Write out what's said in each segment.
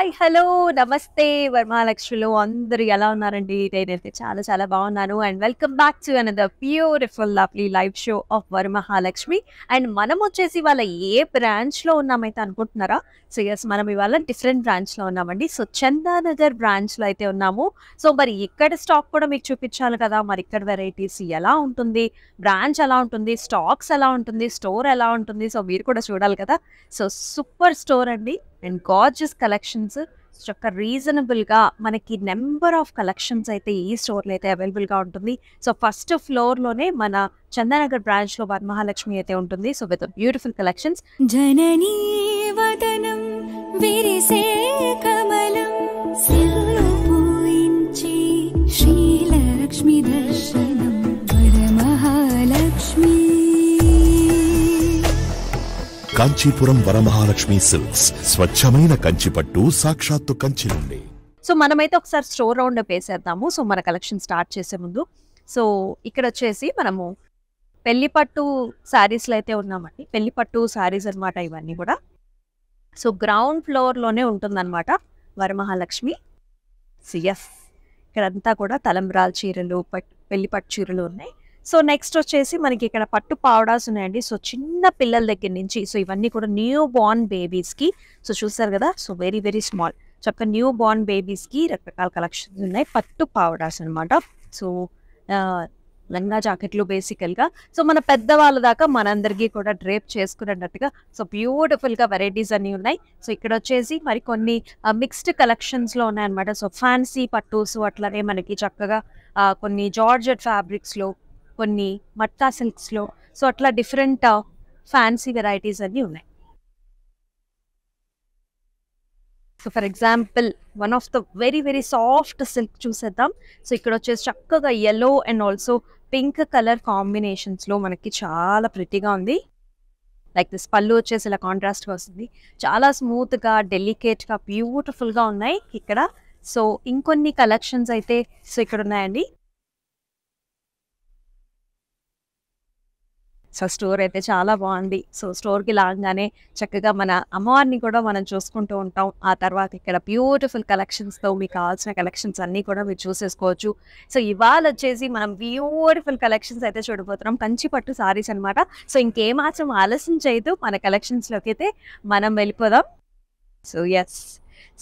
Hi! Hello! నమస్తే వరమహాలక్ష్మిలో అందరూ ఎలా ఉన్నారండి? నేనైతే చాలా చాలా బాగున్నాను. And welcome back to another beautiful lovely live show off Varamahalakshmi. And మనం వచ్చేసి ఇవాళ ఏ బ్రాంచ్‌లో ఉన్నామైతే అనుకుంటున్నారా? సో యెస్, మనం ఇవాళ డిఫరెంట్ బ్రాంచ్‌లో ఉన్నామండి. సో చందానగర్ బ్రాంచ్‌లో అయితే ఉన్నాము. సో మరి ఇక్కడ స్టాక్ కూడా మీకు చూపించాలి కదా! మరి ఇక్కడ వెరైటీస్ ఎలా ఉంటుంది? బ్రాంచ్ ఎలా ఉంటుంది? స్టాక్స్ ఎలా ఉంటుంది? స్టోర్ ఎలా ఉంటుంది? సో మీరు కూడా చూడాలి కదా! సో సూపర్ స్టోర్ అండి. అండ్ గార్జియస్ కలెక్షన్స్ చక్క రీజనబుల్‌గా మనకి నంబర్ ఆఫ్ కలెక్షన్స్ అయితే ఈ స్టోర్‌లో అయితే అవైలబుల్‌గా ఉంటుంది. సో ఫస్ట్ ఫ్లోర్‌లోనే మన చందానగర్ బ్రాంచ్‌లో వరమహాలక్ష్మి అయితే ఉంటుంది. So with beautiful collections. జననీ వదనం విరిసే కమలం సిల్లు పూయించి శ్రీలక్ష్మి దర్శనం వరమహాలక్ష్మి. కాంచీపురం వరమహాలక్ష్మి సిల్క్స్ స్వచ్ఛమైన కంచిపట్టు సాక్షాత్తు కంచి నుండి. సో మనమైతే ఒకసారి స్టోర్ రౌండ్ అప్ వేసేద్దాము. సో మన కలెక్షన్ స్టార్ట్ చేసే ముందు సో ఇక్కడ వచ్చేసి మనము పెళ్లిపట్టు శారీస్లో అయితే ఉన్నామండి. పెళ్లిపట్టు శారీస్ అనమాట ఇవన్నీ కూడా. సో గ్రౌండ్ ఫ్లోర్లోనే ఉంటుందన్నమాట వరమహాలక్ష్మి. సిఎఫ్ ఇక్కడంతా కూడా తలంబ్రాల చీరలు పెళ్లిపట్టు చీరలు ఉన్నాయి. సో నెక్స్ట్ వచ్చేసి మనకి ఇక్కడ పట్టు పావడాస్ ఉన్నాయండి. సో చిన్న పిల్లల దగ్గర నుంచి సో ఇవన్నీ కూడా న్యూ బోర్న్ బేబీస్కి. సో చూస్తారు కదా, సో వెరీ వెరీ స్మాల్ చక్క న్యూ బోర్న్ బేబీస్కి రకరకాల కలెక్షన్స్ ఉన్నాయి. పట్టు పావడాస్ అనమాట. సో లంగా జాకెట్లు బేసికల్గా. సో మన పెద్దవాళ్ళ దాకా మనందరికీ కూడా డ్రేప్ చేసుకున్నట్టుగా సో బ్యూటిఫుల్గా వెరైటీస్ అన్నీ ఉన్నాయి. సో ఇక్కడ వచ్చేసి మరి కొన్ని మిక్స్డ్ కలెక్షన్స్లో ఉన్నాయన్నమాట. సో ఫ్యాన్సీ పట్టూస్ అట్లానే మనకి చక్కగా కొన్ని జార్జెట్ ఫ్యాబ్రిక్స్లో, కొన్ని మట్కా సిల్క్స్లో, సో అట్లా డిఫరెంట్ ఫ్యాన్సీ వెరైటీస్ అన్నీ ఉన్నాయి. So for example one of the very very soft silk చూసేద్దాం. సో ఇక్కడ వచ్చేసి చక్కగా yellow and also pink colour కాంబినేషన్స్లో మనకి చాలా ప్రిటీగా ఉంది. లైక్ దిస్ పళ్ళు వచ్చేసి ఇలా కాంట్రాస్ట్గా వస్తుంది. చాలా స్మూత్గా డెలికేట్గా బ్యూటిఫుల్గా ఉన్నాయి ఇక్కడ. సో ఇంకొన్ని కలెక్షన్స్ అయితే సో ఇక్కడ ఉన్నాయండి. సో స్టోర్ అయితే చాలా బాగుంది. సో స్టోర్కి లాగానే చక్కగా మన అమ్మవారిని కూడా మనం చూసుకుంటూ ఉంటాం. ఆ తర్వాత ఇక్కడ బ్యూటిఫుల్ కలెక్షన్స్తో మీకు కావాల్సిన కలెక్షన్స్ అన్నీ కూడా మీరు చూసేసుకోవచ్చు. సో ఇవాళ వచ్చేసి మనం బ్యూటిఫుల్ కలెక్షన్స్ అయితే చూడబోతున్నాం. కంచి పట్టు సారీస్ అనమాట. సో ఇంకేమాత్రం ఆలస్యం చేయదు మన కలెక్షన్స్లోకి అయితే మనం వెళ్ళిపోదాం. So yes,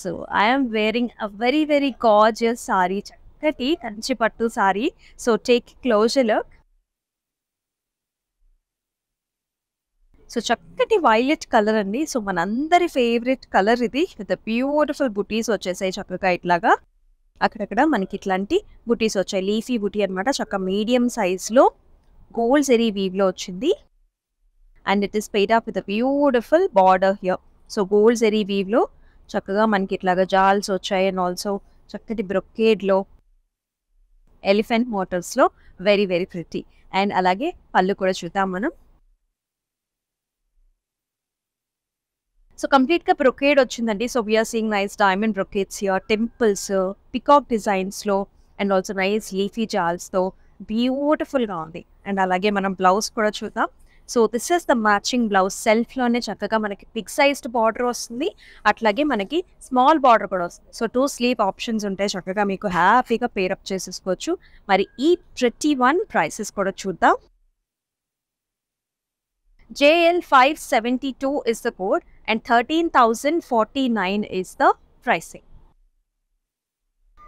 so I'm wearing a very very gorgeous sari, చక్కటి కంచి పట్టు sari. So take closer look. So చక్కటి వైలెట్ కలర్ అండి. సో మనందరి ఫేవరెట్ కలర్ ఇది. విత్ బ్యూటిఫుల్ బుటీస్ వచ్చేసాయి చక్కగా ఇట్లాగా. అక్కడక్కడ మనకి ఇట్లాంటి బుటీస్ వచ్చాయి. లీఫీ బుటీ అనమాట. చక్క మీడియం సైజ్లో గోల్డ్ జెరీ వీవ్లో వచ్చింది. And it is paired up with beautiful border here. So gold zari వీవ్లో చక్కగా మనకి ఇట్లాగా జాల్స్ వచ్చాయి. అండ్ ఆల్సో చక్కటి బ్రొకేడ్లో ఎలిఫెంట్ మోటివ్స్లో వెరీ వెరీ ప్రిటీ. అండ్ అలాగే పళ్ళు కూడా చూద్దాం మనం. సో కంప్లీట్గా బ్రొకేడ్ వచ్చిందండి. So we are seeing nice diamond brocades here, temples, peacock డిజైన్స్లో అండ్ ఆల్సో నైస్ లీఫీ జాల్స్తో బ్యూటిఫుల్గా ఉంది. అండ్ అలాగే మనం బ్లౌజ్ కూడా చూద్దాం. So this is the matching blouse. సెల్ఫ్లోనే చక్కగా మనకి బిగ్ సైజ్డ్ బార్డర్ వస్తుంది. అట్లాగే మనకి స్మాల్ బార్డర్ కూడా వస్తుంది. సో 2 స్లీవ్ ఆప్షన్స్ ఉంటాయి. చక్కగా మీకు హ్యాపీగా పేరప్ చేసేసుకోవచ్చు. మరి ఈ ప్రతి వన్ ప్రైసెస్ కూడా చూద్దాం. JL572 is the code and 13,049 is the pricing.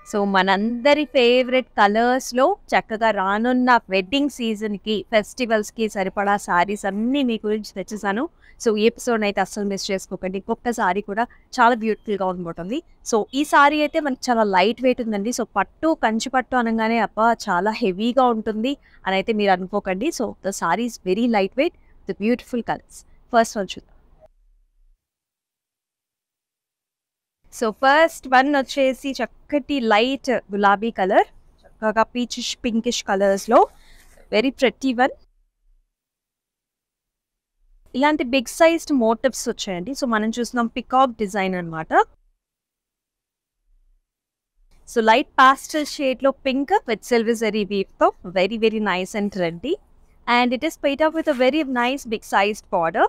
So మనందరి ఫేవరెట్ కలర్స్లో చక్కగా రానున్న వెడ్డింగ్ సీజన్కి, ఫెస్టివల్స్కి సరిపడా సారీస్ అన్నీ మీ గురించి తెచ్చేసాను. సో ఈ ఎపిసోడ్ అయితే అస్సలు మిస్ చేసుకోకండి. ఇంకొక సారీ కూడా చాలా బ్యూటిఫుల్గా ఉండబోతుంది. సో ఈ సారీ అయితే మనకి చాలా లైట్ వెయిట్ ఉందండి. సో పట్టు కంచి పట్టు అనగానే అబ్బా చాలా హెవీగా ఉంటుంది అని అయితే మీరు అనుకోకండి. So the sari is very light weight, the beautiful colors. First one చూద్దాం. సో ఫస్ట్ వన్ వచ్చేసి చక్కటి లైట్ గులాబీ కలర్, చక్కగా పీచిష్ పింకిష్ కలర్స్లో వెరీ ప్రెటీ వన్. ఇలాంటి బిగ్ సైజ్డ్ మోటివ్స్ వచ్చాయండి. సో మనం చూస్తున్నాం పికాక్ డిజైన్ అనమాట. సో లైట్ పాస్టల్ షేడ్లో పింక్ విత్ సిల్వర్ జరీ వీవ్తో very very nice and trendy. And it is paid up with a very nice big sized border.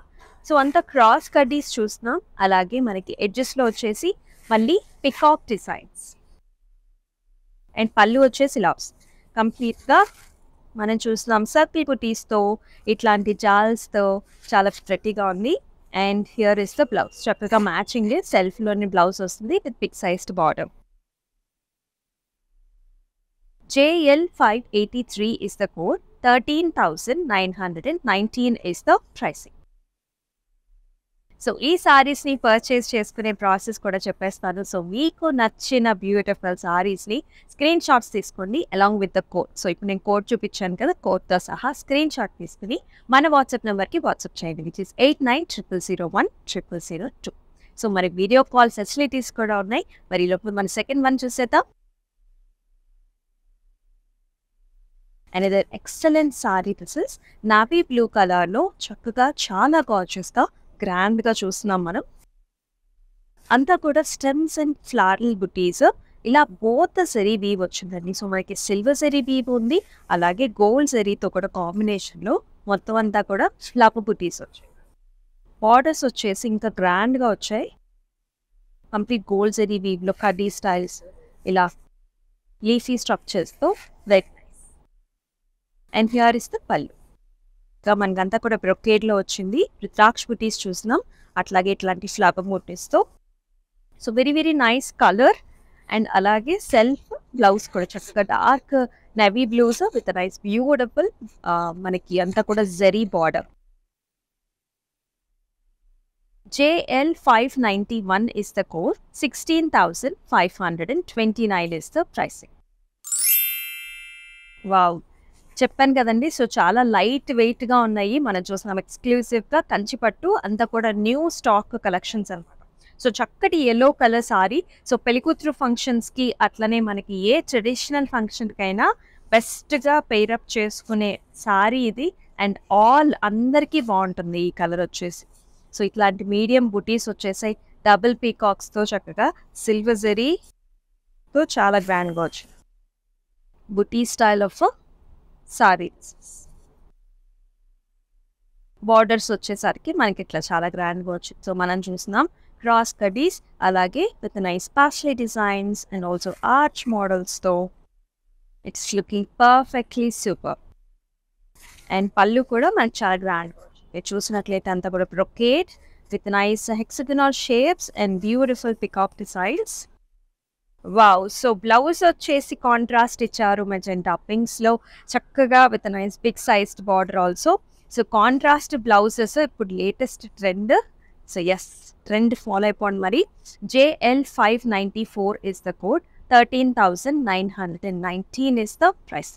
So అంతా cross కడ్డీస్ చూస్తున్నాం. అలాగే మనకి ఎడ్జెస్లో వచ్చేసి మళ్ళీ పికాక్ డిజైన్స్. అండ్ పళ్ళు వచ్చేసి ఇలా కంప్లీట్గా మనం చూస్తున్నాం సర్కిల్ బుటీస్తో, ఇట్లాంటి జాల్స్తో చాలా ప్రెట్టీగా ఉంది. And here is the blouse. చక్కగా మ్యాచింగ్ సెల్ఫ్లోని బ్లౌజ్ వస్తుంది with big sized border. JL583 is the code. 13,919 is the pricing. So ఈ సారీస్ని పర్చేస్ చేసుకునే ప్రాసెస్ కూడా చెప్పేస్తాను. సో మీకు నచ్చిన బ్యూటిఫుల్ సారీస్ని స్క్రీన్ షాట్స్ తీసుకోండి along with the code. So ఇప్పుడు నేను కోడ్ చూపించాను కదా, కోడ్తో సహా స్క్రీన్ షాట్ తీసుకుని మన వాట్సాప్ నెంబర్కి వాట్సాప్ చేయండి, విచ్ ఇస్ 8900010002. సో మరి వీడియో కాల్ ఫెసిలిటీస్ కూడా ఉన్నాయి. మరి లోపల మన సెకండ్ వన్ చూసేద్దాం. Another excellent sorry. This is navy blue కలర్లో చక్కగా చాలా గార్జియస్గా గ్రాండ్గా చూస్తున్నాం మనం. అంతా కూడా స్టెమ్స్ అండ్ ఫ్లారల్ బుటీస్, ఇలా బోత్ జరీ వీవ్ వచ్చిందండి. సో మనకి సిల్వర్ జరీ వీవ్ ఉంది, అలాగే గోల్డ్ జరీతో కూడా కాంబినేషన్లో మొత్తం అంతా కూడా ఫ్లవర్ బుటీస్ వచ్చాయి. బార్డర్స్ వచ్చేసి ఇంకా గ్రాండ్గా వచ్చాయి. కంప్లీట్ గోల్డ్ జరీ వీవ్లో కడ్డీ స్టైల్స్, ఇలా లీఫీ స్ట్రక్చర్స్తో very nice. And here is the pallu. మనకంతా కూడా బ్రొకేడ్లో వచ్చింది. రుద్రాక్ష బుటీస్ చూసినాం, అట్లాగే ఇట్లాంటి ఫ్లవర్ బుటీస్తో. So very very nice colour. And అలాగే సెల్ఫ్ బ్లౌజ్ కూడా చక్కగా dark navy blues with nice beautiful మనకి అంతా కూడా zari border. JL591 is the code. 16,529 is the pricing. Wow, చెప్పాను కదండి. సో చాలా లైట్ వెయిట్గా ఉన్నాయి. మనం చూస్తున్నాం ఎక్స్క్లూసివ్గా కంచిపట్టు, అంతా కూడా న్యూ స్టాక్ కలెక్షన్స్ అనమాట. సో చక్కటి ఎల్లో కలర్ సారీ. సో పెళ్లికూతురు ఫంక్షన్స్కి అట్లనే మనకి ఏ ట్రెడిషనల్ ఫంక్షన్కైనా బెస్ట్గా పెయిరప్ చేసుకునే సారీ ఇది. అండ్ ఆల్ అందరికీ బాగుంటుంది ఈ కలర్ వచ్చేసి. సో ఇట్లాంటి మీడియం బుటీస్ వచ్చేసాయి, డబుల్ పీకాక్స్తో చక్కగా సిల్వర్ జరీతో చాలా గ్రాండ్గా వచ్చింది. బుటీ స్టైల్ ఆఫ్ సారీస్. బార్డర్స్ వచ్చేసరికి మనకి ఇట్లా చాలా గ్రాండ్గా వచ్చింది. సో మనం చూస్తున్నాం క్రాస్ కడీస్, అలాగే with nice paisley designs and also arch మోడల్స్తో. It's looking perfectly super. And pallu కూడా మనకి చాలా గ్రాండ్గా వచ్చింది. చూసినట్లయితే అంతా కూడా brocade with nice hexagonal shapes and beautiful peacock designs. Wow. So blouse వచ్చేసి కాంట్రాస్ట్ ఇచ్చారు మెజెంటా పింక్స్లో, చక్కగా with nice big sized border also. So contrast blouses ఇప్పుడు latest trend. So yes, trend follow అయిపోండి మరి. JL594 is the code. 13,919 is the price.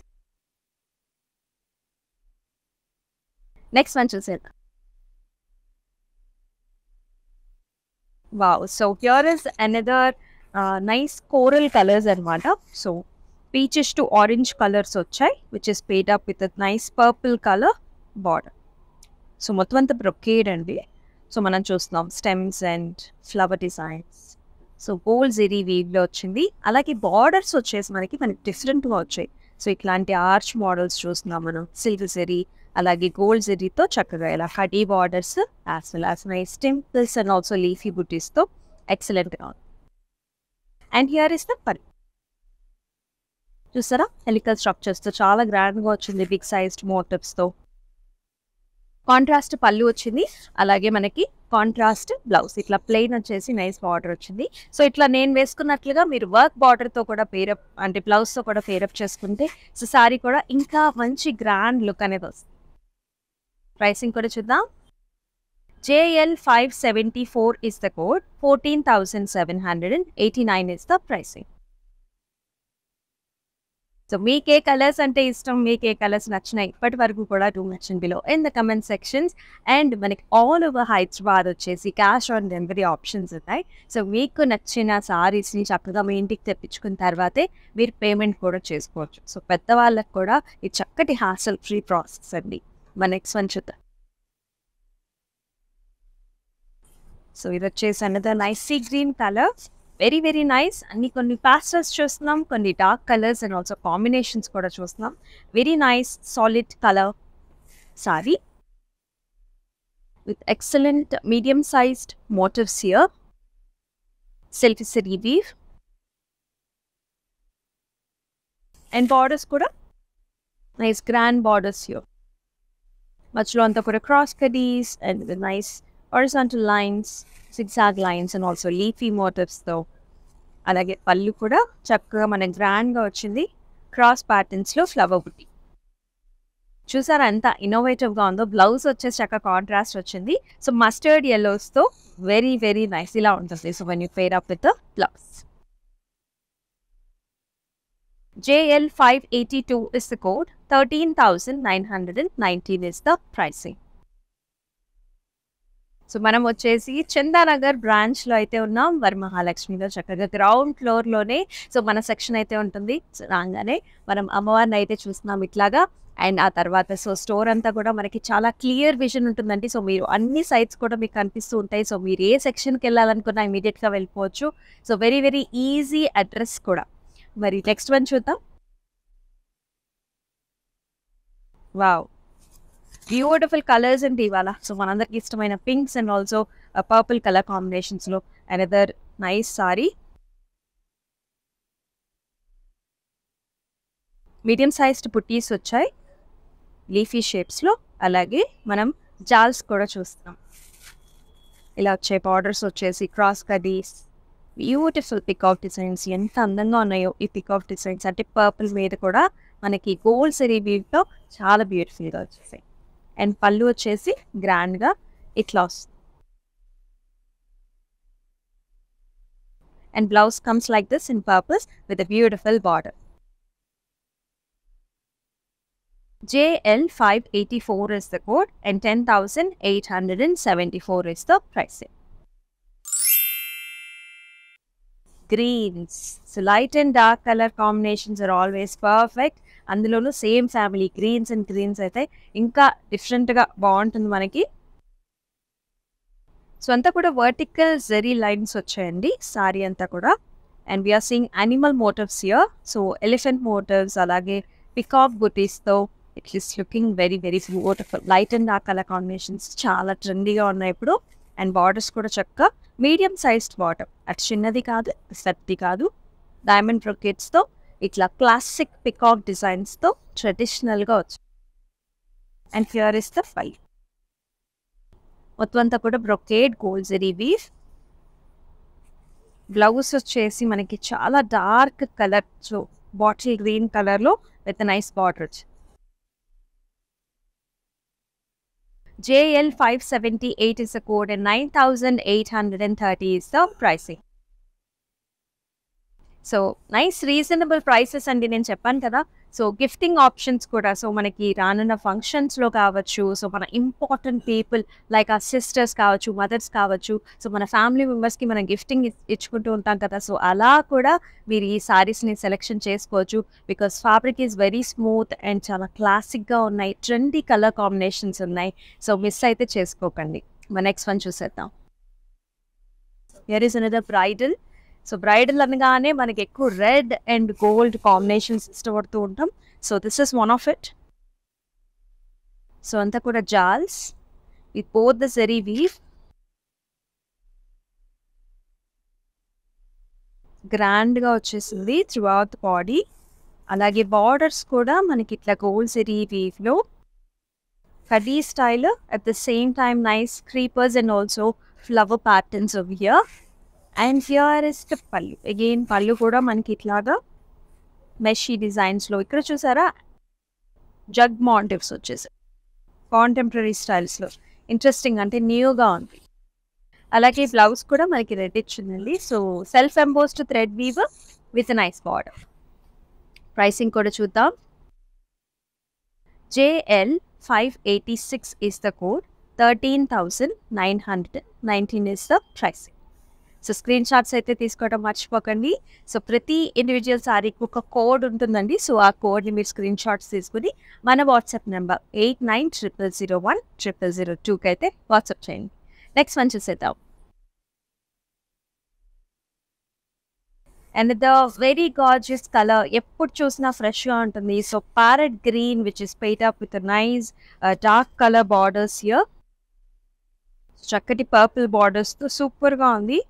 Next one చూసేద్దాం. Wow. So here is another nice coral colours అనమాట. So peaches to orange colours వచ్చాయి, which is paired up with nice purple colour border. So మొత్తం అంతా brocade అండి. So మనం చూస్తున్నాం stems and flower designs. So gold zari వీవ్లో వచ్చింది, అలాగే బార్డర్స్ వచ్చేసి మనకి డిఫరెంట్గా వచ్చాయి. సో ఇట్లాంటి ఆర్చ్ మోడల్స్ చూస్తున్నాం మనం, సిల్వర్ జరీ అలాగే గోల్డ్ జరీతో చక్కగా ఇలా కడీ borders as well as nice temples and also leafy బుటీస్తో ఎక్సలెంట్గా ఉంది. అండ్ హియర్ ఇస్ ద పళ్ళు. చూసారా, హెలికల్ స్ట్రక్చర్స్తో చాలా గ్రాండ్గా వచ్చింది, బిగ్ సైజ్డ్ మోటివ్స్తో. కాంట్రాస్ట్ పళ్ళు వచ్చింది, అలాగే మనకి కాంట్రాస్ట్ బ్లౌజ్. ఇట్లా ప్లెయిన్ వచ్చేసి నైస్ బార్డర్ వచ్చింది. సో ఇట్లా నేను వేసుకున్నట్లుగా మీరు వర్క్ బార్డర్తో కూడా పేరప్ అంటే బ్లౌజ్తో కూడా పేరప్ చేసుకుంటే సో సారీ కూడా ఇంకా మంచి గ్రాండ్ లుక్ అనేది వస్తుంది. ప్రైసింగ్ కూడా చూద్దాం. JL574 is the code. 14,789 is the pricing. So మీకే కలర్స్ అంటే ఇష్టం, మీకే కలర్స్ నచ్చినాయి ఇప్పటి వరకు కూడా do mention below in the comment sections. And మనకి ఆల్ ఓవర్ హైదరాబాద్ వచ్చేసి క్యాష్ ఆన్ డెలివరీ ఆప్షన్స్ ఉన్నాయి. సో మీకు నచ్చిన సారీస్ని చక్కగా మీ ఇంటికి తెప్పించుకున్న తర్వాతే మీరు పేమెంట్ కూడా చేసుకోవచ్చు. సో పెద్దవాళ్ళకి కూడా ఇది చక్కటి హాసల్ ఫ్రీ ప్రాసెస్ అండి. మన నెక్స్ట్ వన్ చూద్దాం. సో ఇది వచ్చేసి another nice sea green colour, very very nice. అన్ని కొన్ని పాస్టల్స్ చూస్తున్నాం, కొన్ని dark colours and also combinations కూడా చూస్తున్నాం. Very nice solid colour sari with excellent medium sized motifs here. Self zari weave. And borders కూడా నైస్ గ్రాండ్ బార్డర్స్ హియర్. మధ్యలో అంతా కూడా క్రాస్ కడీస్ and with nice horizontal lines, zigzag lines and also leafy మోటివ్స్తో. అలాగే పళ్ళు కూడా చక్కగా మనకి గ్రాండ్గా వచ్చింది, క్రాస్ ప్యాటర్న్స్లో ఫ్లవర్ బుట్టి. చూసారా ఎంత ఇన్నోవేటివ్గా ఉందో. బ్లౌజ్ వచ్చేసి చక్కగా కాంట్రాస్ట్ వచ్చింది. సో మస్టర్డ్ ఎల్లోస్తో వెరీ వెరీ నైస్ ఇలా ఉంటుంది. So when you pair up with the blouse. JL582 is the code, 13,919 is the pricing. So మనం వచ్చేసి చందానగర్ బ్రాంచ్లో అయితే ఉన్నాం, వరమహాలక్ష్మిలో చక్కగా గ్రౌండ్ ఫ్లోర్లోనే. సో మన సెక్షన్ అయితే ఉంటుంది. సో రాగానే మనం అమ్మవారిని అయితే చూస్తున్నాం ఇట్లాగా. అండ్ ఆ తర్వాత సో స్టోర్ అంతా కూడా మనకి చాలా క్లియర్ విజన్ ఉంటుందండి. సో మీరు అన్ని సైట్స్ కూడా మీకు కనిపిస్తూ ఉంటాయి. సో మీరు ఏ సెక్షన్కి వెళ్ళాలనుకున్నా ఇమీడియట్గా వెళ్ళిపోవచ్చు. So very very easy address కూడా. మరి నెక్స్ట్ వన్ చూద్దాం. వావ్, బ్యూటిఫుల్ కలర్స్ అండి ఇవాళ. సో మనందరికి ఇష్టమైన pinks and also purple colour కాంబినేషన్స్లో another nice sari. Medium sized పుట్టీస్ వచ్చాయి లీఫీ షేప్స్లో. అలాగే మనం జాల్స్ కూడా చూస్తాం. ఇలా వచ్చే బార్డర్స్ వచ్చేసి క్రాస్ కడీస్, బ్యూటిఫుల్ పికాక్ డిజైన్స్. ఎంత అందంగా ఉన్నాయో ఈ పికాక్ డిజైన్స్. అంటే పర్పుల్ మీద కూడా మనకి గోల్డ్ సెరీ వీవ్తో చాలా బ్యూటిఫుల్గా వచ్చేసాయి. అండ్ పళ్ళు వచ్చేసి గ్రాండ్గా ఇట్లా వస్తుంది. And blouse comes like this in purpose with a beautiful border. JL584 is the code and 10,874 is the pricing. Greens. So light and dark color combinations are always perfect. అందులోనూ same family greens and greens అయితే ఇంకా డిఫరెంట్గా బాగుంటుంది మనకి. So అంతా కూడా vertical zari lines వచ్చాయండి సారీ అంతా కూడా. And we're seeing animal motifs here. So elephant motifs అలాగే పికాక్ బుటీస్తో it is looking very very beautiful. Light and dark colour combinations చాలా ట్రెండీగా ఉన్నాయి ఇప్పుడు. అండ్ బార్డర్స్ కూడా చక్కగా మీడియం సైజ్డ్ బార్డర్, అటు చిన్నది కాదు పెద్దది కాదు. డైమండ్ బ్రొకెట్స్తో ఇట్లా క్లాసిక్ పికాక్ డిజైన్స్తో ట్రెడిషనల్గా వచ్చాయి. And here is the file. మొత్తం అంతా కూడా brocade gold zari weave. Blouse వచ్చేసి మనకి చాలా dark colour, so bottle green కలర్లో with nice border. JL578 is the code and 9,830 is the pricing. So nice reasonable prices అండి నేను చెప్పాను కదా. సో గిఫ్టింగ్ ఆప్షన్స్ కూడా, సో మనకి రానున్న ఫంక్షన్స్లో కావచ్చు, సో మన important people like uh sisters కావచ్చు, మదర్స్ కావచ్చు, సో మన ఫ్యామిలీ మెంబర్స్కి మనం గిఫ్టింగ్ ఇచ్చుకుంటూ ఉంటాం కదా. సో అలా కూడా మీరు ఈ సారీస్ని సెలెక్షన్ చేసుకోవచ్చు. Because fabric is very smooth and చాలా క్లాసిక్గా ఉన్నాయి, ట్రెండీ కలర్ కాంబినేషన్స్ ఉన్నాయి. సో మిస్ అయితే చేసుకోకండి. మన నెక్స్ట్ వన్ చూసేద్దాం. Here is another bridal. So bridal అనగానే మనకి ఎక్కువ రెడ్ అండ్ గోల్డ్ కాంబినేషన్స్ ఇష్టపడుతూ ఉంటాం. So this is one of it. So అంతా కూడా జాల్స్ with both the zari weave. గ్రాండ్గా వచ్చేసింది త్రూ అవుట్ ద బాడీ. అలాగే బార్డర్స్ కూడా మనకి ఇట్లా గోల్డ్ జరీ వీవ్లో కడీ style, at the same time nice creepers and also flower patterns of here. And here is the pallu. Again pallu కూడా మనకి ఇట్లాగా మెషీ డిజైన్స్లో. ఇక్కడ చూసారా జగ్ మోటివ్స్ వచ్చేసి కాంటెంపరీ స్టైల్స్లో. ఇంట్రెస్టింగ్, అంటే న్యూగా ఉంది. అలాగే బ్లౌజ్ కూడా మనకి రెడ్ ఇచ్చిందండి. So self embossed thread weave with nice border. Pricing కూడా చూద్దాం. JL586 is the code, 13,919 is the pricing. So screen shots అయితే తీసుకోవడం మర్చిపోకండి. సో ప్రతి ఇండివిజువల్ సారీకి ఒక కోడ్ ఉంటుందండి. సో ఆ కోడ్ని మీరు స్క్రీన్ షాట్స్ తీసుకుని మన వాట్సాప్ నెంబర్ 8900010002కి అయితే వాట్సాప్ చేయండి. నెక్స్ట్ వన్ చూసేద్దాం. And the very gorgeous colour, ఎప్పుడు చూసినా ఫ్రెష్గా ఉంటుంది. So parrot green which is paid up with nice dark colour borders here. చక్కటి పర్పుల్ బార్డర్స్తో సూపర్గా ఉంది.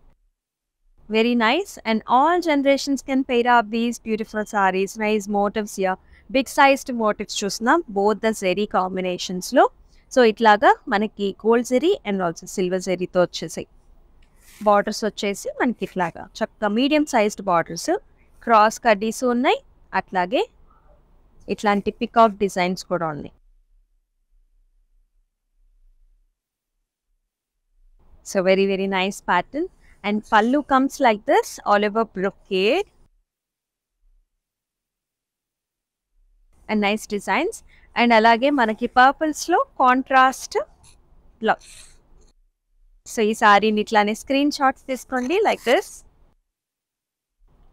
Very nice, and all generations can pair up these beautiful sarees. Nice motifs here, big sized motifs చూస్తున్నాం both the zari combinations లో. So ఇట్లాగా మనకి gold zari and also silver జరీతో వచ్చేసాయి. Borders వచ్చేసి మనకి ఇట్లాగా చక్కగా మీడియం సైజ్డ్ బార్డర్స్, క్రాస్ కడ్డీస్ ఉన్నాయి, అట్లాగే ఇట్లాంటి పికాక్ డిజైన్స్ కూడా ఉన్నాయి. So very very nice pattern. And pallu comes like this, all over brocade. And nice designs. And alage manaki purples lo contrast blouse. So ee saree ni itlane screenshots teskondi like this.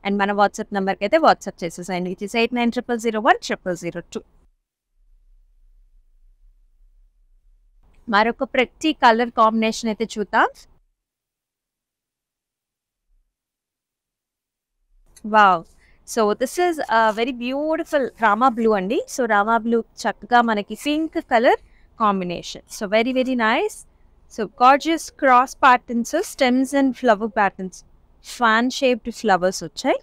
And mana WhatsApp number ki aithe WhatsApp chesesayandi, which is 8900010002. Maroka pretty color combination aithe chuddam. Wow. So this is a very beautiful Rama blue andi. So Rama blue chakka manaki pink color combination. So very very nice. So gorgeous cross patterns, stems and flower patterns. Fan shaped flowers vachai.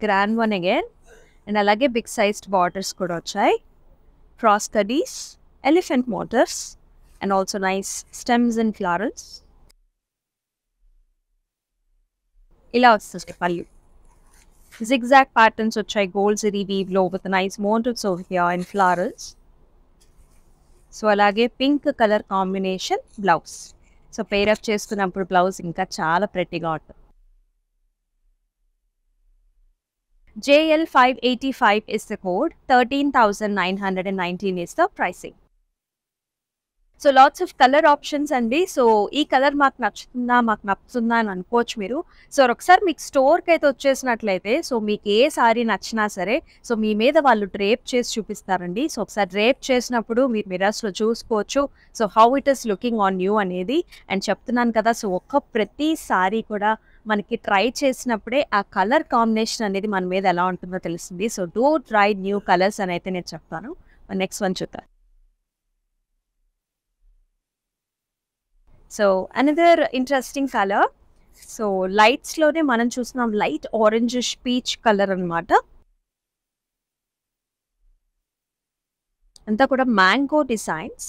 Grand one again. And alage big sized borders kuda vachai. Cross cudies, elephant motifs, and also nice stems and florals. ఇలా వస్తుంది పళ్ళు. Zigzag patterns వచ్చాయి gold zari weave లో with nice motifs over here and flowers. So అలాగే pink colour combination blouse. So pair up చేసుకున్నప్పుడు blouse ఇంకా చాలా ప్రెట్టీగా ఉంటుంది. JL 585 is the code, 13,919 is the pricing. So lots of colour options అండి. So ఈ colour మాకు నచ్చుతుందా అని అనుకోవచ్చు మీరు. సో ఒకసారి మీకు స్టోర్కి అయితే వచ్చేసినట్లయితే సో మీకు ఏ సారీ నచ్చినా సరే సో మీ మీద వాళ్ళు డ్రేప్ చేసి చూపిస్తారండి. సో ఒకసారి డ్రేప్ చేసినప్పుడు మీరు మిరర్స్లో చూసుకోవచ్చు so how it is looking on you అనేది. అండ్ చెప్తున్నాను కదా, సో ప్రతి సారీ కూడా మనకి ట్రై చేసినప్పుడే ఆ కలర్ కాంబినేషన్ అనేది మన మీద ఎలా ఉంటుందో తెలుస్తుంది. So do try new colours అని అయితే నేను చెప్తాను. నెక్స్ట్ వన్ చూద్దాం. So another interesting colour. So లైట్స్లోనే మనం చూస్తున్నాం లైట్ ఆరెంజిష్ పీచ్ కలర్ అనమాట. అంతా కూడా మ్యాంగో డిజైన్స్.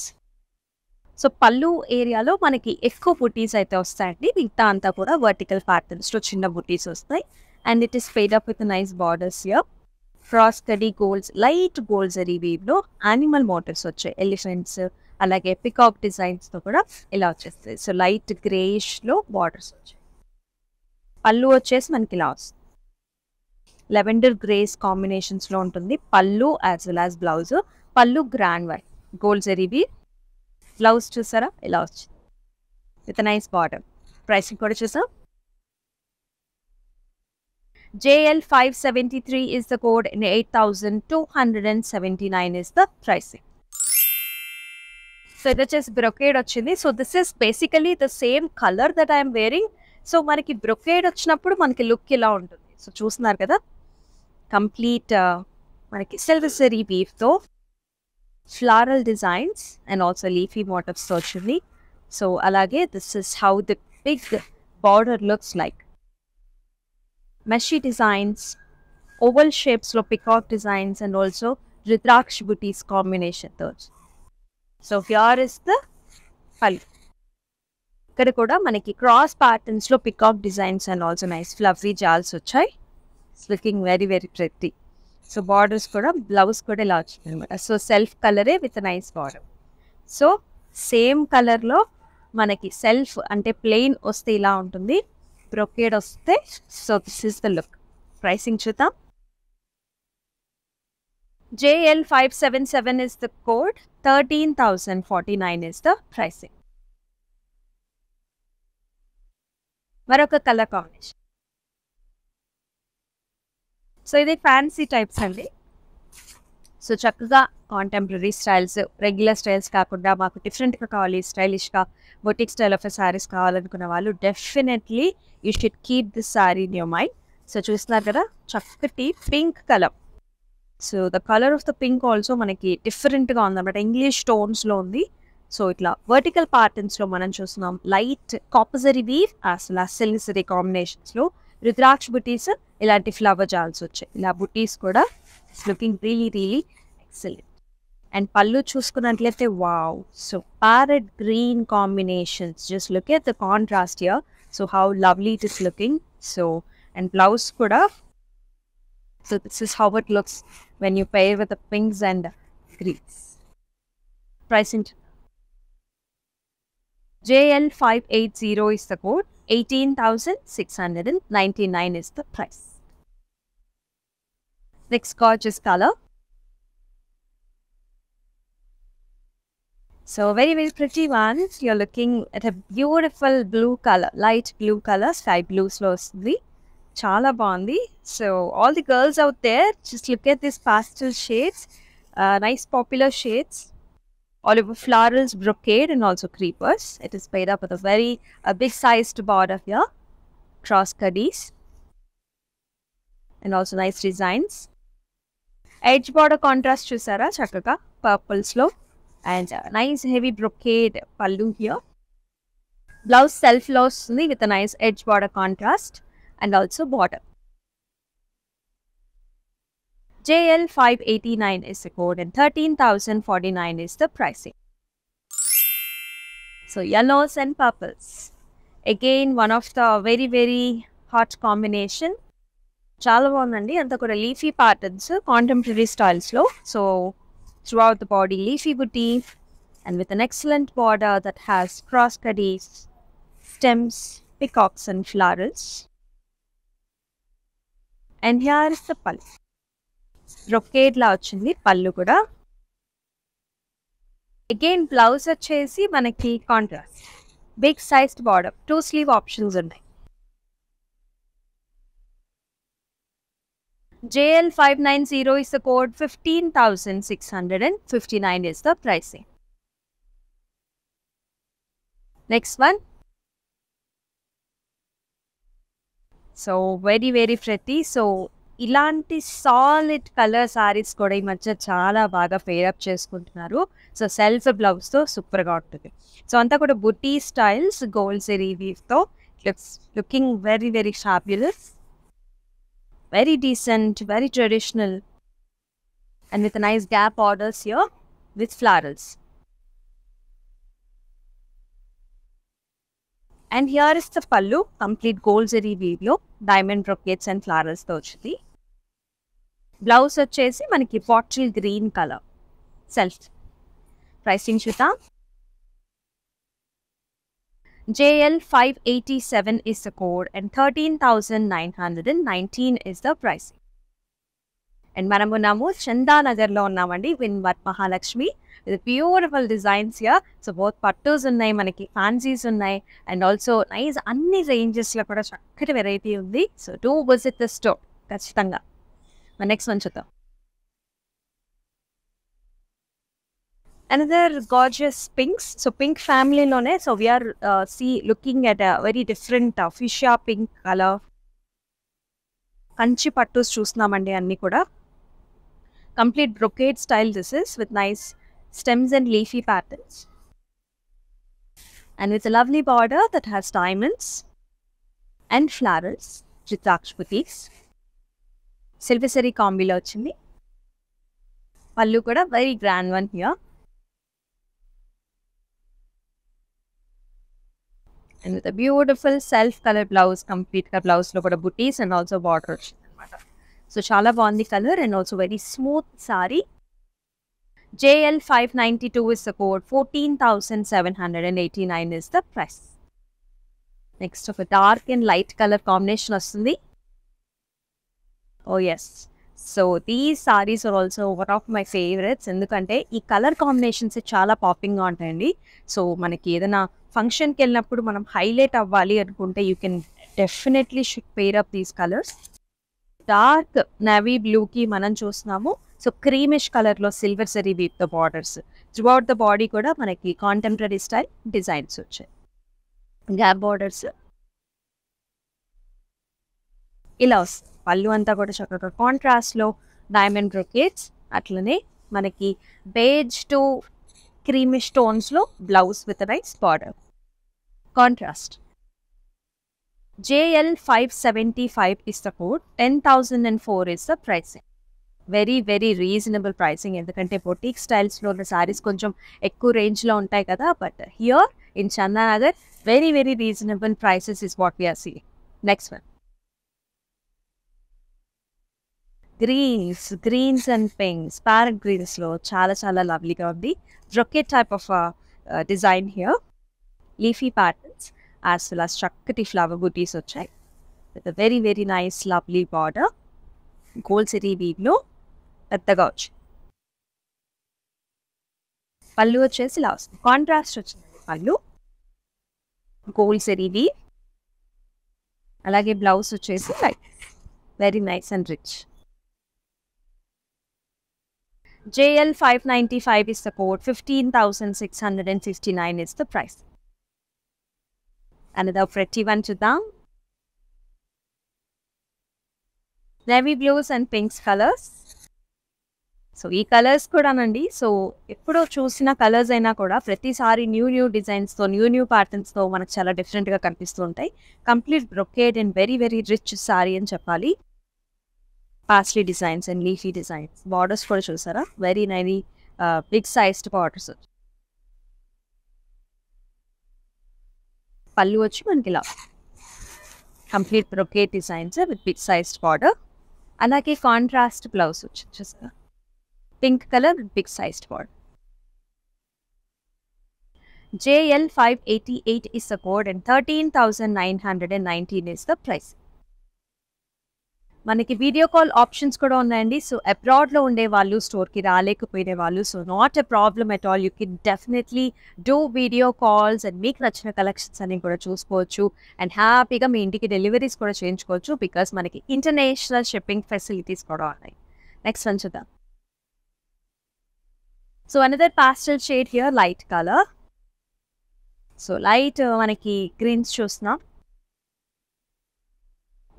సో పళ్ళు ఏరియాలో మనకి ఎక్కువ బుటీస్ అయితే వస్తాయండి. మిగతా అంతా కూడా వర్టికల్ ప్యాటర్న్స్లో చిన్న బుటీస్ వస్తాయి. And it is paired up with nice borders here. Cross కడీ గోల్డ్స్, లైట్ గోల్డ్ జరీ వీవ్లో యానిమల్ మోటివ్స్ వచ్చాయి, ఎలిఫెంట్స్, అలాగే పికాక్ డిజైన్స్తో కూడా ఇలా వచ్చేస్తాయి. సో లైట్ గ్రేష్లో బార్డర్స్ వచ్చాయి. పళ్ళు వచ్చేసి మనకి ఇలా వస్తుంది, లెవెండర్ గ్రేస్ కాంబినేషన్స్లో ఉంటుంది పళ్ళు యాజ్ వెల్ యాజ్ బ్లౌజ్. పళ్ళు గ్రాండ్ వై గోల్డ్ జరీవి, బ్లౌజ్ చూసారా ఇలా వచ్చింది విత్ నైస్ బార్డర్. ప్రైసింగ్ కూడా చూసాం. JL 573 is the code and 8,279 is the pricing. So it is brocade ochindi. So this is basically the same color that I am wearing. So manaki brocade ochinappudu manaki look ila untundi. So chustunnaru kada, complete manaki silver zari weave tho floral designs and also leafy motifs ochindi. So alage this is how the big border looks like. Meshy designs, oval shapes lo peacock designs, and also Ridraksh booties combination those. So here is the pallu. Ikkada kuda manaki cross patterns lo peacock designs and also nice fluffy jals vachai. It's looking very very pretty. So borders kuda, blouse kuda ila vachindi. So self color with a nice border. So same color lo manaki self ante plain oste ila untundi, brocade oste. So this is the look. Pricing chudam. JL 577 is the code, 13,049 is the pricing. Maroka color combination. So ఇది fancy types అండి. So చక్కగా contemporary styles, regular styles కాకుండా మాకు డిఫరెంట్గా కావాలి, స్టైలిష్గా boutique style of saris కావాలనుకున్న వాళ్ళు definitely you should keep this sari in your mind. So చూస్తున్నారు కదా చక్కటి pink colour. So the colour of the pink also మనకి డిఫరెంట్గా ఉందన్నమాట, ఇంగ్లీష్ టోన్స్లో ఉంది. సో ఇట్లా వర్టికల్ ప్యాటర్న్స్లో మనం చూస్తున్నాం లైట్ కాపజరీ వీవ్ అసలు సిల్సరీ కాంబినేషన్స్లో రుద్రాక్ష బుటీస్ ఇలాంటి ఫ్లవర్ జాల్స్ వచ్చాయి. ఇలా బుటీస్ కూడా looking really really excellent. And పళ్ళు చూసుకున్నట్లయితే wow, so parrot green combinations, just look at the contrast here. So how lovely it is looking. So and blouse కూడా, so this is how it looks when you pair with the pinks and greens. Price in JL580 is the code, 18,699 is the price. Next gorgeous color. So very very pretty one. You're looking at a beautiful blue color, light blue color, sky blue slowly. Chala bandi. So all the girls out there, just look at these pastel shades, nice popular shades, all over florals, brocade and also creepers. It is made up with a very big sized border here, cross cuddies and also nice designs. Edge border contrast chusara chakaka purples lo, and nice heavy brocade pallu here. Blouse self loss with a nice edge border contrast and also border. JL589 is the code and 13,049 is the pricing. So yellows and purples. Again one of the very very hot combination. Chala baagundi anta kuda leafy patterns contemporary styles lo. So throughout the body leafy booty and with an excellent border that has cross cuddies, stems, peacocks and florals. And here is the pallu. Brocade la ochindi pallu kuda. Again blouse వచ్చేసి మనకి contrast, big sized border, 2 sleeve options ఉన్నాయి. JL590 is the code, 15,659 is the pricing. Next one. So very very pretty. So ఇలాంటి solid colour saris కూడా ఈ మధ్య చాలా బాగా pair up చేసుకుంటున్నారు. సో సెల్ఫ్ బ్లౌజ్తో సూపర్గా ఉంటుంది. సో అంతా కూడా బుటీ స్టైల్స్, గోల్డ్ జరీ వీవ్తో looking very very fabulous, very decent, very traditional and with nice gap orders here with florals. And here is the pallu, complete gold zari weave lo, diamond brocades and flowers తో వచ్చింది. Blouse వచ్చేసి మనకి bottle green colour self. Pricing చూద్దాం. JL587 is the code and 13,919 is the pricing. And మనము ఉన్నాము చందానగర్లో ఉన్నామండి, విన్వర్ట్ Mahalakshmi. with beautiful designs here. So both pattus ఉన్నాయి, మనకి ఫ్యాన్సీస్ ఉన్నాయి, and also nice అన్ని రేంజెస్ లో కూడా చక్కటి వెరైటీ ఉంది. So do visit the store ఖచ్చితంగా. నెక్స్ట్ వన్ చూద్దాం. Another gorgeous pinks. So pink family lone. So we are looking at a very different fuchsia pink color. Kanchi pattus chusnamandi anni kuda. Complete brocade style this is, with nice stems and leafy patterns. And with a lovely border that has diamonds and flowers, Ritraksh bouties. Silver zari combi lo ochindi. Pallu kuda very grand one here. And with a beautiful self color blouse, complete blouse lo kuda booties and also border. So chala bandi color and also very smooth sari. JL592 is the code, 14,789 is the price. Next of a dark and light color combination vastundi. Oh yes. So these sarees are also one of my favorites. Endukante ee color combinations chala popping ga untayandi. So manaki edana function ki ellinappudu manam highlight avvali anukunte you can definitely should pair up these colors. Dark navy blue ki manam chustunnamu. So creamish color lo silver zari weave the borders. Throughout the body kuda manaki contemporary style designs vachayi. Gap borders ila pallu anta kuda chakka contrast lo diamond brocades, atlane manaki beige to creamish టోన్స్లో blouse with nice border. Contrast. JL575 is the code. 10,004 is the pricing. Very very reasonable pricing. ఎందుకంటే boutique స్టైల్స్లో ఉన్న శారీస్ కొంచెం ఎక్కువ రేంజ్లో ఉంటాయి కదా, but here in Chandanagar very very reasonable prices is what we're seeing. Next one, greens and pinks, parrot గ్రీన్స్లో చాలా చాలా లవ్లీగా ఉంది. Brocade type of design here, leafy patterns as well as చక్కటి ఫ్లవర్ బూటీస్ వచ్చాయి with very very nice lovely border. Gold zari వీవ్లో పెద్దగా వచ్చింది. పళ్ళు వచ్చేసి ఇలా వస్తుంది, కాంట్రాస్ట్ వచ్చింది పళ్ళు, గోల్డ్ సిరీ వీవ్. అలాగే బ్లౌజ్ వచ్చేసి like very nice and rich. JL595 is the code. 15,659 is the price. Another pretty one చూద్దాం. Navy blues and pinks colours. So ఈ కలర్స్ కూడానండి, సో ఎప్పుడో చూసిన కలర్స్ అయినా కూడా ప్రతిసారి న్యూ డిజైన్స్తో న్యూ ప్యాటర్న్స్తో మనకు చాలా డిఫరెంట్గా కనిపిస్తూ ఉంటాయి. Complete brocade and very very rich sari అని చెప్పాలి. Paisley designs and leafy designs. Borders కూడా చూసారా, వెరీ నైరీ బిగ్ సైజ్డ్ బార్డర్స్. పళ్ళు వచ్చి మనకి ఇలా complete brocade designs with big sized border. అలాగే కాంట్రాస్ట్ బ్లౌజ్ వచ్చి చూసారా, pink colour with big sized border. JL588 is the code and 13,919 is the price. మనకి వీడియో కాల్ ఆప్షన్స్ కూడా ఉన్నాయండి. సో అబ్రాడ్లో ఉండే వాళ్ళు, స్టోర్కి రాలేకపోయిన వాళ్ళు, so not a problem at all. You can definitely do video calls and మీకు నచ్చిన collections అన్ని కూడా చూసుకోవచ్చు అండ్ హ్యాపీగా మీ ఇంటికి డెలివరీస్ కూడా చేయించుకోవచ్చు, బికాస్ మనకి ఇంటర్నేషనల్ షిప్పింగ్ ఫెసిలిటీస్ కూడా ఉన్నాయి. నెక్స్ట్ వన్ చూద్దాం. So another pastel shade here, light colour. So light మనకి గ్రీన్స్ చూస్తున్నాం,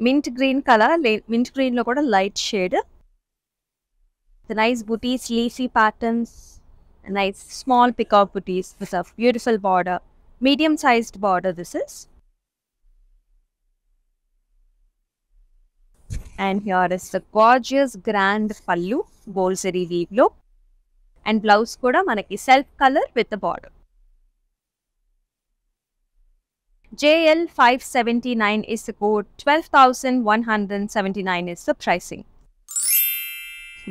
మింట్ గ్రీన్ కలర్, మింట్ గ్రీన్లో కూడా లైట్ షేడ్. ద నైస్ బుటీస్, leafy patterns, nice small peacock బుటీస్ with a beautiful border, medium sized border this is. And here is the gorgeous grand pallu, gold zari వీవ్లో. And blouse కూడా మనకి self colour with the border. JL579 is the code. 12,179 is the pricing.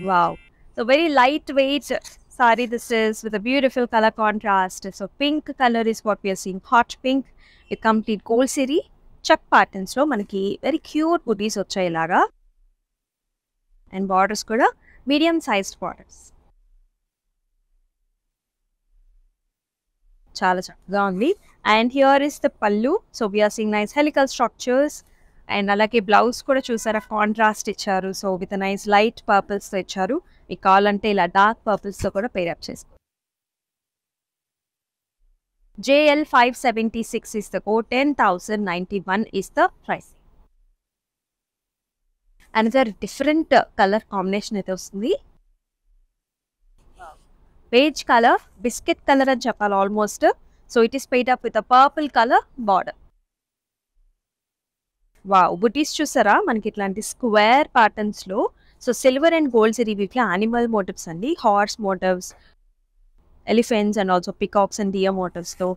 Wow. So very lightweight saree this is, with a beautiful color contrast. So pink color is what we are seeing, hot pink with complete gold zari chuck patterns lo manaki very cute booties vachayi ilaga. And borders kuda medium sized borders. చాలా చక్కగా ఉంది. And here is the pallu. So we are seeing nice helical structures. And అలాగే blouse కూడా చూసారా, contrast ఇచ్చారు. So with nice light పర్పుల్స్తో ఇచ్చారు. మీకు కావాలంటే ఇలా డార్క్ పర్పుల్స్తో కూడా పేరప్ చేసుకో. JL576 is the code. 10,091 is the price. Another different color combination అయితే వస్తుంది. Beige color, biscuit color అని చెప్పాలి almost. So it is paired up with a purple colour border. Wow, బుటీస్ చూసారా మనకి ఇట్లాంటి స్క్వేర్ ప్యాటర్న్స్లో. So silver and gold zari వీటిలో యానిమల్ మోటివ్స్ అండి, horse motifs, elephants and also peacocks and deer మోటివ్స్తో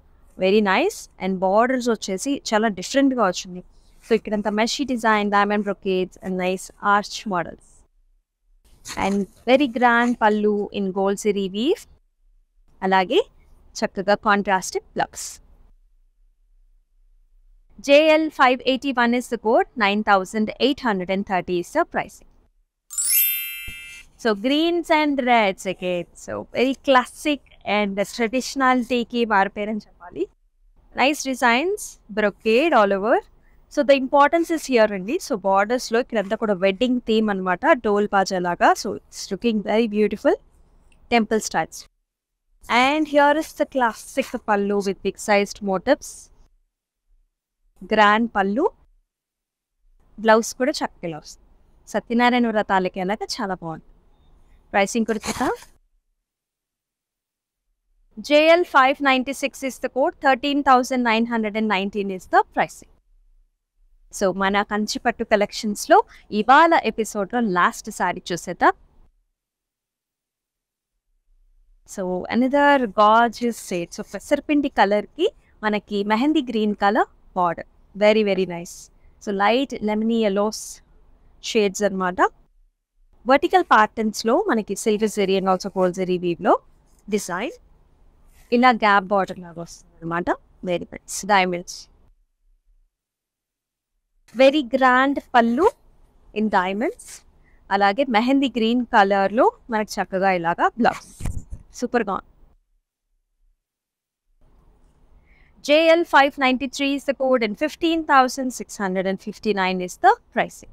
వెరీ నైస్. అండ్ బార్డర్స్ వచ్చేసి చాలా డిఫరెంట్గా వచ్చింది. సో ఇక్కడంతా మెషీ design, diamond brocades and nice arch models. And very grand pallu in gold zari weave. అలాగే చక్కగా contrast blouse. JL581 is the code. 9,830 is the pricing. So greens and reds again. So very classic and traditionality ki maaripoyarani cheppali. Nice designs, brocade all over. So the importance is here andi. So borders lo ikkadanta kuda wedding theme anamata, dole paja laga. So it's looking very beautiful, temple styles. And here is the classic pallu with big sized motifs. Grand pallu. Blouse kuda chakkila vastund. Satyanarayana వ్రతాలకి అలాగా చాలా బాగుంది. Pricing కూడా చూద్దాం. JL 596 is the code, 13,919 is the pricing. So మన కంచిపట్టు కలెక్షన్స్లో ఇవాళ ఎపిసోడ్లో లాస్ట్ సారీ చూసేద్దాం. So another gorgeous shade. So పెసరపిండి కలర్కి మనకి mehndi green colour border, very very nice. So light lemony yellows shades అనమాట. వర్టికల్ ప్యాటర్న్స్లో మనకి silver zari and also gold zari వీవ్లో డిజైన్ ఇలా గ్యాప్ బార్డర్ లాగా వస్తుంది అనమాట. Very nice diamonds, very grand pallu in diamonds. అలాగే మెహందీ గ్రీన్ కలర్లో మనకు చక్కగా ఇలాగా బ్లౌజ్ సూపర్గా. JL 593 is the code and 15,659 is the pricing.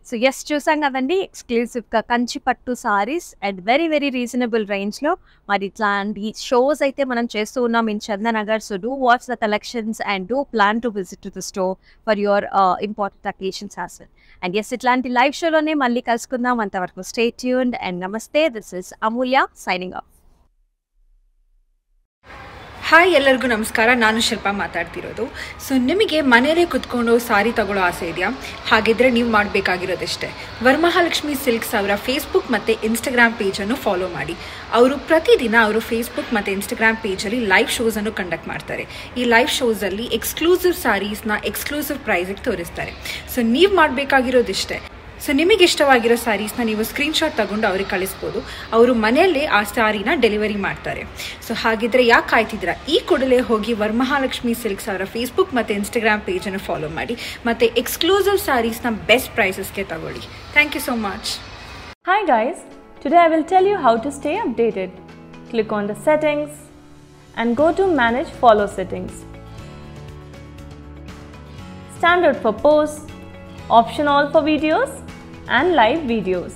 So yes చూసాం కదండి, ఎక్స్క్లూసివ్గా కంచిపట్టు saris and very very reasonable రేంజ్లో. మరి ఇట్లాంటి షోస్ అయితే మనం చేస్తూ ఉన్నాం in Chandanagar. So do watch the collections and do plan to visit to the store for your important occasions as well. And yes ఇట్లాంటి లైవ్ షోలోనే మళ్ళీ కలుసుకుందాం. అంతవరకు స్టే ట్యూన్డ్ అండ్ నమస్తే. This is Amulya signing off. Hi, ಎಲ್ಲರಿಗೂ ನಮಸ್ಕಾರ. ನಾನು ಶಿಲ್ಪಾ ಮಾತಾಡ್ತಿರೋದು. ಸೊ ನಿಮಗೆ ಮನೆಯಲ್ಲೇ ಕುತ್ಕೊಂಡು ಸಾರಿ ತಗೊಳ್ಳೋ ಆಸೆ ಇದೆಯಾ? ಹಾಗಿದ್ರೆ ನೀವು ಮಾಡಬೇಕಾಗಿರೋದಿಷ್ಟೇ, ವರಮಹಾಲಕ್ಷ್ಮಿ ಸಿಲ್ಕ್ಸ್ ಅವರ ಫೇಸ್ಬುಕ್ ಮತ್ತು ಇನ್ಸ್ಟಾಗ್ರಾಮ್ ಪೇಜನ್ನು ಫಾಲೋ ಮಾಡಿ. ಅವರು ಪ್ರತಿದಿನ ಅವರು ಫೇಸ್ಬುಕ್ ಮತ್ತು ಇನ್ಸ್ಟಾಗ್ರಾಮ್ ಪೇಜಲ್ಲಿ ಲೈವ್ ಶೋಸನ್ನು ಕಂಡಕ್ಟ್ ಮಾಡ್ತಾರೆ. ಈ ಲೈವ್ ಶೋಸಲ್ಲಿ ಎಕ್ಸ್ಕ್ಲೂಸಿವ್ ಸಾರೀಸ್ನ ಎಕ್ಸ್ಕ್ಲೂಸಿವ್ ಪ್ರೈಸಿಗೆ ತೋರಿಸ್ತಾರೆ. ಸೊ ನೀವು ಮಾಡಬೇಕಾಗಿರೋದಿಷ್ಟೇ, ಸೊ ನಿಮಗೆ ಇಷ್ಟವಾಗಿರೋ ಸ್ಯಾರೀಸ್ನ ನೀವು ಸ್ಕ್ರೀನ್ಶಾಟ್ ತಗೊಂಡು ಅವ್ರಿಗೆ ಕಳಿಸ್ಬೋದು. ಅವರು ಮನೆಯಲ್ಲೇ ಆ ಸ್ಯಾರಿನ ಡೆಲಿವರಿ ಮಾಡ್ತಾರೆ. ಸೊ ಹಾಗಿದ್ರೆ ಯಾಕೆ ಕಾಯ್ತಿದ್ದೀರಾ? ಈ ಕೂಡಲೇ ಹೋಗಿ ವರಮಹಾಲಕ್ಷ್ಮಿ ಸಿಲ್ಕ್ಸ್ ಅವರ ಫೇಸ್ಬುಕ್ ಮತ್ತು ಇನ್ಸ್ಟಾಗ್ರಾಮ್ ಪೇಜನ್ನು ಫಾಲೋ ಮಾಡಿ ಮತ್ತು ಎಕ್ಸ್ಕ್ಲೂಸಿವ್ ಸ್ಯಾರೀಸ್ನ ಬೆಸ್ಟ್ ಪ್ರೈಸಸ್ಗೆ ತಗೊಳ್ಳಿ. Thank you so much. Hi guys, today I will tell you how to stay updated. Click on the settings and go to manage follow settings. Standard for posts, option all for videos and live videos.